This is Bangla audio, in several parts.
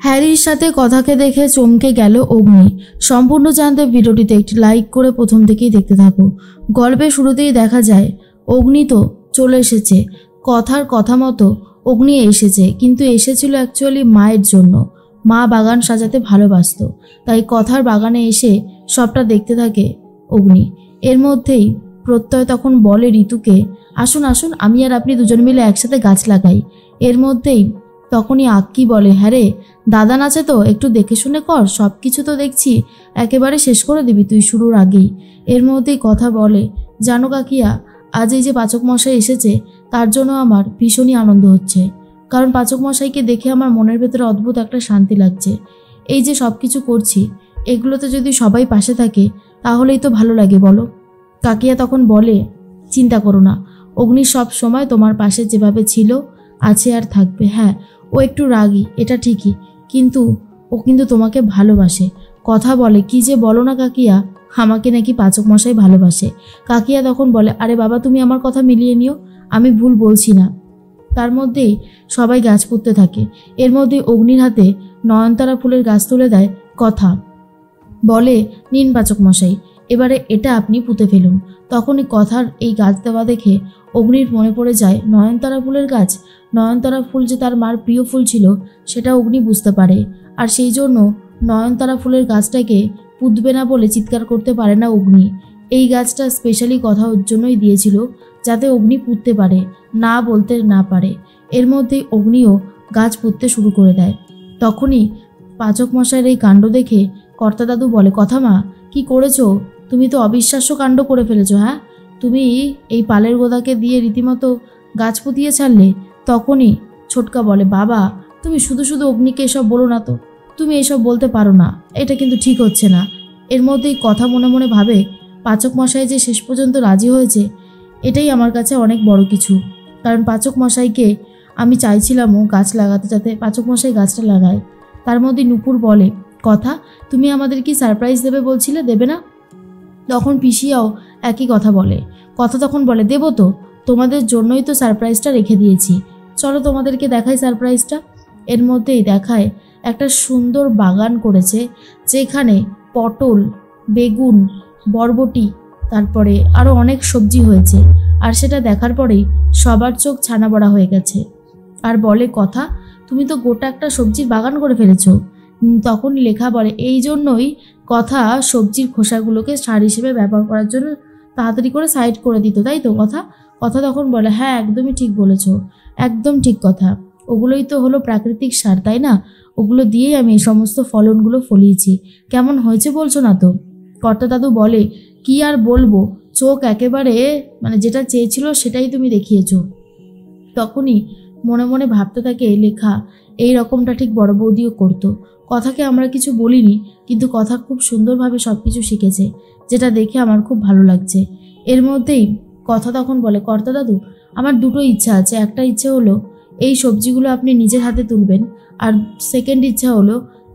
হ্যারির সাথে কথাকে দেখে চমকে গেল অগ্নি। সম্পূর্ণ জানতে ভিডিওটিতে একটি লাইক করে প্রথম থেকেই দেখতে থাকো। গল্পের শুরুতেই দেখা যায় অগ্নি তো চলে এসেছে, কথার কথা মতো অগ্নি এসেছে, কিন্তু এসেছিল অ্যাকচুয়ালি মায়ের জন্য। মা বাগান সাজাতে ভালোবাসতো, তাই কথার বাগানে এসে সবটা দেখতে থাকে অগ্নি। এর মধ্যেই প্রত্যয় তখন বলে ঋতুকে, আসুন আসুন, আমি আর আপনি দুজন মিলে একসাথে গাছ লাগাই। এর মধ্যেই তখনই আক্কি বলে, হ্যাঁ রে, দাদান আছে তো, একটু দেখে শুনে কর, সব কিছু তো দেখছি একেবারে শেষ করে দিবি তুই শুরুর আগেই। এর মধ্যেই কথা বলে, জানো কাকিয়া, আজ এই যে পাচক মশাই এসেছে তার জন্য আমার ভীষণই আনন্দ হচ্ছে, কারণ পাচক মশাইকে দেখে আমার মনের ভেতরে অদ্ভুত একটা শান্তি লাগছে। এই যে সব কিছু করছি এগুলোতে যদি সবাই পাশে থাকে তাহলেই তো ভালো লাগে বলো। কাকিয়া তখন বলে, চিন্তা করো না, অগ্নি সব সময় তোমার পাশে যেভাবে ছিল আছে আর থাকবে। হ্যাঁ, ও একটু রাগী, এটা ঠিকই, কিন্তু ও কিন্তু তোমাকে ভালোবাসে। কথা বলে, কি যে বলো না কাকিয়া, আমাকে নাকি পাচক মশাই ভালোবাসে। কাকিয়া তখন বলে, আরে বাবা, তুমি আমার কথা মিলিয়ে নিও, আমি ভুল বলছি না। তার মধ্যেই সবাই গাছ পুঁততে থাকে। এর মধ্যে অগ্নির হাতে নয়নতারা ফুলের গাছ তুলে দেয় কথা, বলে, নিন পাচক মশাই, এবারে এটা আপনি পুঁতে ফেলুন। তখনই কথার এই গাছ দেওয়া দেখে অগ্নির মনে পড়ে যায় নয়নতারা ফুলের গাছ। নয়নতারা ফুল যে তার মার প্রিয় ফুল ছিল সেটা অগ্নি বুঝতে পারে, আর সেই জন্য নয়নতারা ফুলের গাছটাকে পুঁতবে না বলে চিৎকার করতে পারে না অগ্নি। এই গাছটা স্পেশালি কথা ওর জন্যই দিয়েছিল, যাতে অগ্নি পুঁততে পারে, না বলতে না পারে। এর মধ্যেই অগ্নিও গাছ পুঁততে শুরু করে দেয়। তখনই পাচক মশাইয়ের এই কাণ্ড দেখে কর্তা দাদু বলে, কথা মা, কি করেছো তুমি? তো অবিশ্বাস্য কাণ্ড করে ফেলেছো। হ্যাঁ, তুমি এই পালের গোদাকে দিয়ে রীতিমতো গাছ পুঁতিয়ে ছাড়লে। তখনই ছোটকা বলে, বাবা, তুমি শুধু শুধু অগ্নিকে এসব বলো না তো, তুমি এসব বলতে পারো না, এটা কিন্তু ঠিক হচ্ছে না। এর মধ্যেই কথা মনে মনে ভাবে, পাচক মশাই যে শেষ পর্যন্ত রাজি হয়েছে এটাই আমার কাছে অনেক বড় কিছু, কারণ পাচক মশাইকে আমি চাইছিলামও গাছ লাগাতে, যাতে পাচক মশাই গাছটা লাগায়। তার মধ্যে নুপুর বলে, কথা, তুমি আমাদের কি সারপ্রাইজ দেবে বলছিলে, দেবে না? তখন পিসিয়াও একই কথা বলে। কথা তখন বলে, দেবো তো, তোমাদের জন্যই তো সারপ্রাইজটা রেখে দিয়েছি, চলো তোমাদেরকে দেখাই সারপ্রাইজটা। এর মধ্যেই দেখায় একটা সুন্দর বাগান করেছে, যেখানে পটল, বেগুন, বরবটি, তারপরে আরও অনেক সবজি হয়েছে। আর সেটা দেখার পরেই সবার চোখ ছানা বড়া হয়ে গেছে। আর বলে, কথা, তুমি তো গোটা একটা সবজির বাগান করে ফেলেছো। তখন লেখা বলে, এই জন্যই কথা সবজির খোসাগুলোকে সার হিসেবে ব্যবহার করার জন্য তাড়াতাড়ি করে সাইড করে দিত, তাই তো কথা? কথা তখন বলে, হ্যাঁ, একদমই ঠিক বলেছ, একদম ঠিক কথা, ওগুলোই তো হলো প্রাকৃতিক সার, তাই না? ওগুলো দিয়েই আমি এই সমস্ত ফলনগুলো ফলিয়েছি। কেমন হয়েছে বলছো না তো? কর্তা দাদু বলে, কি আর বলবো, চোখ একেবারে যেটা চেয়েছিল সেটাই তুমি দেখিয়েছো। তখনই মনে মনে ভাবতে থাকে লেখা, এই রকমটা ঠিক বড় বৌদিও করতো। কথাকে আমরা কিছু বলিনি, কিন্তু কথা খুব সুন্দরভাবে সব কিছু শিখেছে, যেটা দেখে আমার খুব ভালো লাগছে। এর মধ্যেই কথা তখন বলে, কর্তা দাদু, আমার দুটো ইচ্ছা আছে। একটা ইচ্ছে হলো এই সবজিগুলো আপনি নিজের হাতে তুলবেন, আর সেকেন্ড ইচ্ছা হলো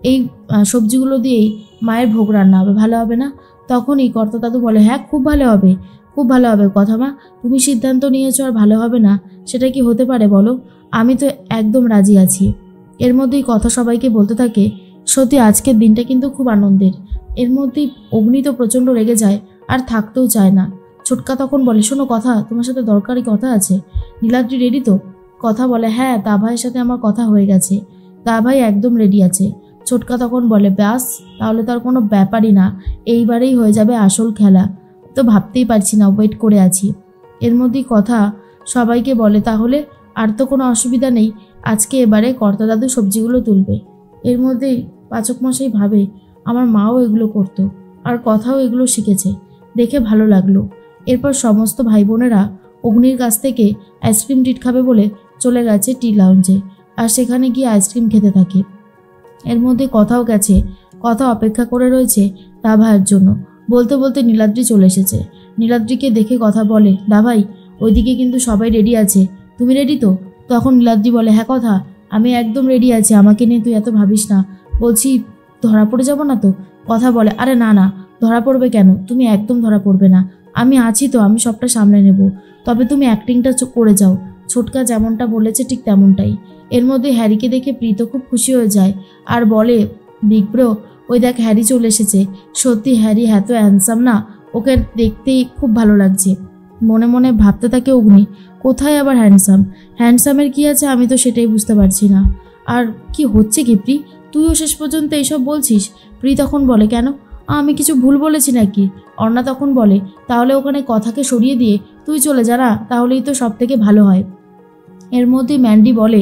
এই সবজিগুলো দিয়েই মায়ের ভোগ রান্না হবে, ভালো হবে না? তখনই কর্তা দাদু বলে, হ্যাঁ, খুব ভালো হবে, খুব ভালো হবে কথা মা, তুমি সিদ্ধান্ত নিয়েছো আর ভালো হবে না সেটা কি হতে পারে বলো? আমি তো একদম রাজি আছি। এর মধ্যেই কথা সবাইকে বলতে থাকে, সত্যি আজকের দিনটা কিন্তু খুব আনন্দের। এর মধ্যেই অগ্নি তো প্রচণ্ড রেগে যায় আর থাকতেও চায় না। ছোটকা তখন বলে, শোনো কথা, তোমার সাথে দরকারি কথা আছে। নীলাদ্রি রেডি তো? কথা বলে, হ্যাঁ, দা ভাইয়ের সাথে আমার কথা হয়ে গেছে, দা ভাই একদম রেডি আছে। ছোটকা তখন বলে, ব্যাস, তাহলে তো আর কোনো ব্যাপারই না, এইবারেই হয়ে যাবে আসল খেলা। তো ভাবতেই পারছি না, ওয়েট করে আছি। এর মধ্যেই কথা সবাইকে বলে, তাহলে আর তো কোনো অসুবিধা নেই, আজকে এবারে কর্তা দাদু সবজিগুলো তুলবে। এর মধ্যেই পাচক মশাই ভাবে, আমার মাও এগুলো করতো আর কথাও এগুলো শিখেছে, দেখে ভালো লাগলো। এরপর সমস্ত ভাই বোনেরা অগ্নির কাছ থেকে আইসক্রিম ট্রিট খাবে বলে চলে গেছে টি লাউঞ্জে, আর সেখানে গিয়ে আইসক্রিম খেতে থাকে। এর মধ্যে কথাও গেছে, কথা অপেক্ষা করে রয়েছে দা ভাইয়ের জন্য। বলতে বলতে নীলাদ্রি চলে এসেছে। নীলাদ্রিকে দেখে কথা বলে, দা ভাই, ওইদিকে কিন্তু সবাই রেডি আছে, তুমি রেডি তো? তখন নীলাদ্রি বলে, হ্যাঁ কথা, আমি একদম রেডি আছি, আমাকে নিয়ে তুই এত ভাবিস না, বলছি ধরা পড়ে যাব না তো? কথা বলে, আরে না না, ধরা পড়বে কেন, তুমি একদম ধরা পড়বে না, আমি আছি তো, আমি সবটা সামলে নেব, তবে তুমি অ্যাক্টিংটা করে যাও, ছোটকা যেমনটা বলেছে ঠিক তেমনটাই। এর মধ্যে হ্যারিকে দেখে প্রীত খুব খুশি হয়ে যায় আর বলে, বিগ ব্রো, ওই দেখ হ্যারি চলে এসেছে। সত্যি হ্যারি এত হ্যান্ডসাম না, ওকে দেখতেই খুব ভালো লাগছে। মনে মনে ভাবতে থাকে অগ্নি, কোথায় আবার হ্যান্ডসাম? হ্যান্ডসামের কি আছে আমি তো সেটাই বুঝতে পারছি না। আর কি হচ্ছে কি প্রি, তুইও শেষ পর্যন্ত এইসব বলছিস? প্রি তখন বলে, কেন, আমি কিছু ভুল বলেছি নাকি? অর্ণা তখন বলে, তাহলে ওখানে কথাকে সরিয়ে দিয়ে তুই চলে যা না, তাহলেই তো সব থেকে ভালো হয়। এর মধ্যে ম্যান্ডি বলে,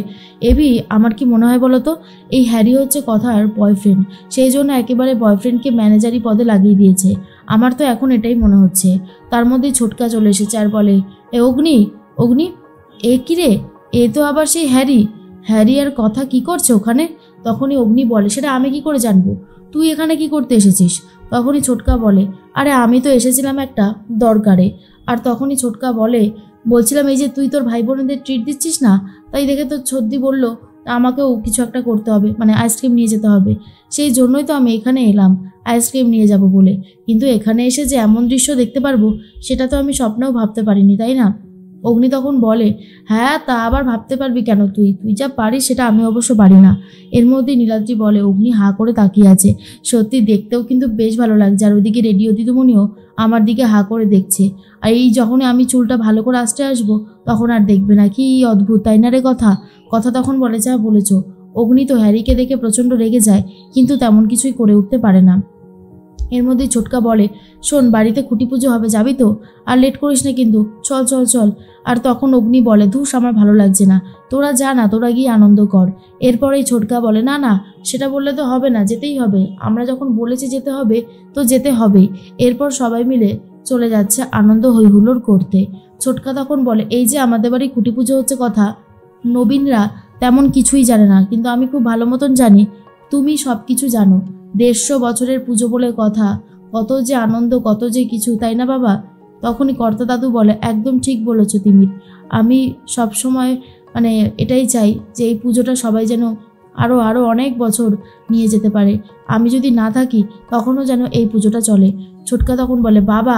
এভি আমার কি মনে হয় বলো তো, এই হ্যারি হচ্ছে কথার বয়ফ্রেন্ড, সেই জন্য একেবারে বয়ফ্রেন্ডকে ম্যানেজারি পদে লাগিয়ে দিয়েছে। আমার তো এখন এটাই মনে হচ্ছে। তার মধ্যেই ছোটকা চলে এসেছে আর বলে, এ অগ্নি, অগ্নি, এ কি রে, এ তো আবার সেই হ্যারি। হ্যারি আর কথা কি করছে ওখানে? তখনই অগ্নি বলে, সেটা আমি কি করে জানবো? তুই এখানে কি করতে এসেছিস? তখনই ছোটকা বলে, আরে আমি তো এসেছিলাম একটা দরকারে। আর তখনই ছোটকা বলে, বলছিলাম এই যে তুই তোর ভাই বোনেদের ট্রিট দিচ্ছিস না, তাই দেখে তোর ছদ্দি বলল আমাকেও কিছু একটা করতে হবে, মানে আইসক্রিম নিয়ে যেতে হবে। সেই জন্যই তো আমি এখানে এলাম আইসক্রিম নিয়ে যাব বলে। কিন্তু এখানে এসে যে এমন দৃশ্য দেখতে পারবো সেটা তো আমি স্বপ্নেও ভাবতে পারিনি, তাই না? অগ্নি তখন বলে, হ্যাঁ তা আবার ভাবতে পারবি কেন, তুই তুই যা পারিস সেটা আমি অবশ্য পারি না। এর মধ্যে নীলাদ্রি বলে, অগ্নি হাঁ করে তাকিয়ে আছে, সত্যি দেখতেও কিন্তু বেশ ভালো লাগছে। আর ওদিকে রেডিও দিদিমণিও আমার দিকে হাঁ করে দেখছে। আর এই যখনই আমি চুলটা ভালো করে আসবো তখন আর দেখবে না। কি অদ্ভুত, তাই না রে কথা? কথা তখন বলে, যা বলেছ। অগ্নি তো হ্যারিকে দেখে প্রচণ্ড রেগে যায়, কিন্তু তেমন কিছুই করে উঠতে পারে না। এর মধ্যেই ছোটকা বলে, শোন, বাড়িতে খুঁটি পুজো হবে, যাবি তো? আর লেট করিস না কিন্তু, চল চল চল। আর তখন অগ্নি বলে, ধুস আমার ভালো লাগছে না, তোরা যা না, তোরা গিয়ে আনন্দ কর। এরপরেই ছোটকা বলে, না না, সেটা বললে তো হবে না, যেতেই হবে। আমরা যখন বলেছি যেতে হবে তো যেতে হবেই। এরপর সবাই মিলে চলে যাচ্ছে আনন্দ হইহুল্লোড় করতে। ছোটকা তখন বলে, এই যে আমাদের বাড়ি খুঁটি পুজো হচ্ছে কথা, নবীনরা তেমন কিছুই জানে না, কিন্তু আমি খুব ভালো মতন জানি তুমি সব কিছু জানো। 150 বছরের পুজো বলে কথা, কত যে আনন্দ, কত যে কিছু, তাই না বাবা? তখনই কর্তা দাদু বলে, একদম ঠিক বলেছ তিমির। আমি সব সময় মানে এটাই চাই যে এই পুজোটা সবাই যেন আরও আরও অনেক বছর নিয়ে যেতে পারে। আমি যদি না থাকি তখনও যেন এই পুজোটা চলে। ছোটকা তখন বলে, বাবা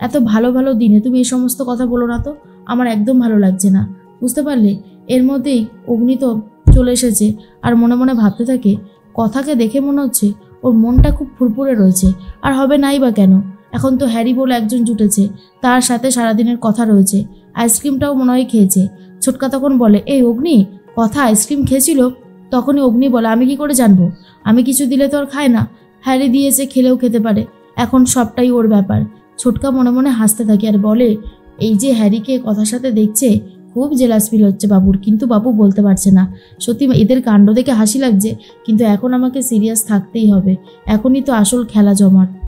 এত ভালো ভালো দিনে তুমি এই সমস্ত কথা বলো না তো, আমার একদম ভালো লাগছে না, বুঝতে পারলে? এর মধ্যেই অগ্নি তো চলে এসেছে আর মনে মনে ভাবতে থাকে, কথাকে দেখে মনে হচ্ছে ওর মনটা খুব ফুরফুরে রয়েছে। আর হবে নাই বা কেন, এখন তো হ্যারি বলে একজন জুটেছে, তার সাথে সারাদিনের কথা রয়েছে, আইসক্রিমটাও মনে হয় খেয়েছে। ছোটকা তখন বলে, এই অগ্নি, কথা আইসক্রিম খেয়েছিল? তখনই অগ্নি বলে, আমি কি করে জানবো? আমি কিছু দিলে তো আর খায় না, হ্যারি দিয়েছে, খেলেও খেতে পারে, এখন সবটাই ওর ব্যাপার। ছোটকা মনে মনে হাসতে থাকে আর বলে, এই যে হ্যারিকে কথার সাথে দেখছে, খুব জেলাস ফিল হচ্ছে বাবুর, কিন্তু বাবু বলতে পারছে না। সত্যি এদের কাণ্ড দেখে হাসি লাগছে, কিন্তু এখন আমাকে সিরিয়াস থাকতেই হবে, এখনই তো আসল খেলা জমাট।